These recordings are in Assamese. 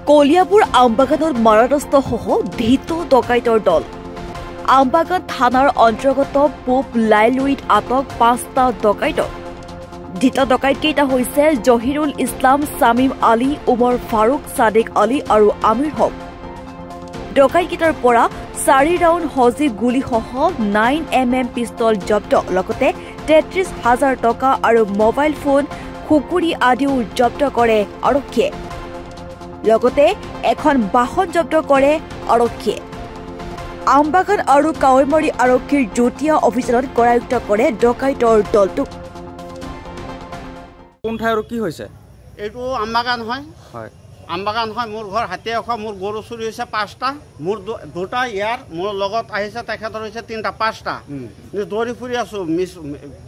কলিয়াপুৰ আমবাগানত মাৰাদস্ত সহ ধৃত ডকাইতৰ দল। আমবাগান থানাৰ অন্তৰ্গত পূব লাইলুইত আটক ৫টা ডকাইতক। ধৃত ডকাইতকেইটা হৈছে জহিৰুল ইছলাম, ছামিম আলী, উমৰ ফাৰুক, ছাদিক আলী আৰু আমিৰ হক। ডকাইতকেইটাৰ পৰা ৪ ৰাউণ্ড হজি গুলীসহ 9mm পিষ্টল জব্দ, লগতে ৩৩,০০০ টকা আৰু মোবাইল ফোন, খুকুৰি আদিও জব্দ কৰে আৰক্ষীয়ে। লগতে এখন বাহন জব্দ কৰে আৰক্ষীয়ে। আমবাগান আৰু কাৱৈমাৰী আৰক্ষীৰ যুটীয়া অভিযানত কৰায়ত্ব কৰে ডকাইতৰ দলটোক। কোন ঠাই আৰু কি হৈছে? এইটো আমবাগান হয়। আমবাগান হয়। মোৰ ঘৰ হাতীয়াখ, মোৰ গৰু চুৰি হৈছে 5টা, মোৰ দুটা ইয়াৰ, মোৰ লগত আহিছে তেখেতৰ হৈছে 3টা, 5টা। দৌৰি ফুৰি আছো,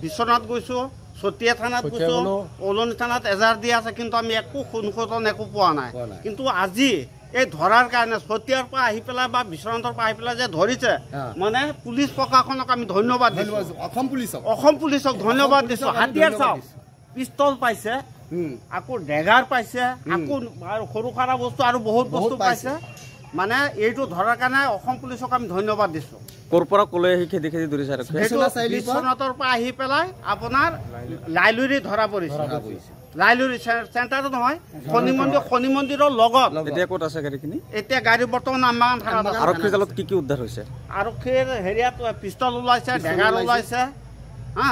বিশ্বনাথ গৈছো, চতিয়া থানাত গৈছো, ওলনি থানাত এজাৰ দি আছে, কিন্তু আমি একো সুনখতন একো পোৱা নাই। কিন্তু আজি এই ধৰাৰ কাৰণে চতিয়াৰ পৰা আহি পেলাই বা বিশ্বনাথৰ পৰা আহি পেলাই যে ধৰিছে, মানে পুলিচ প্ৰশাসনক আমি ধন্যবাদ দিছো। অসম পুলিচক ধন্যবাদ দিছো। হাতিয়াৰ চাওক, পিষ্টল পাইছে, আকৌ ডেগাৰ পাইছে, আকৌ সৰু সাৰা বস্তু আৰু বহুত বস্তু পাইছে। মানে এইটো ধৰাৰ কাৰণে অসম পুলিচক আমি ধন্যবাদ দিছো। ক'ৰ পৰা ক'লৈ আহি খেদি খেদি ধৰিছে? বিশ্বনাথৰ পৰা আহি পেলাই আপোনাৰ লাইলুৰি ধৰা পৰিছে। লাইলুৰি চেণ্টাৰটো নহয়, শনি মন্দিৰৰ লগত। এতিয়া ক'ত আছে গাড়ীখিনি? এতিয়া গাড়ী বৰ্তমান আমবাগান থানাত আছে। আৰক্ষীৰ জালত কি কি উদ্ধাৰ হৈছে? আৰক্ষীৰ হেৰিয়াত পিষ্টল ওলাইছে, ডেগাৰ ওলাইছে, হা,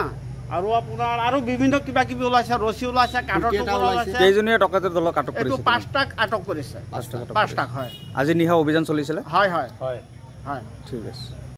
আৰু আপোনাৰ আৰু বিভিন্ন কিবা কিবি ওলাইছে, ৰছী ওলাইছে, কাঠৰ টুকুৰা ওলাইছে। কেইজনীয়া ডকাইতৰ দলক আটক কৰিছে? 5টাক আটক কৰিছে। 5টাক হয়। আজি নিশা অভিযান চলিছিলে? হয়। ঠিক আছে।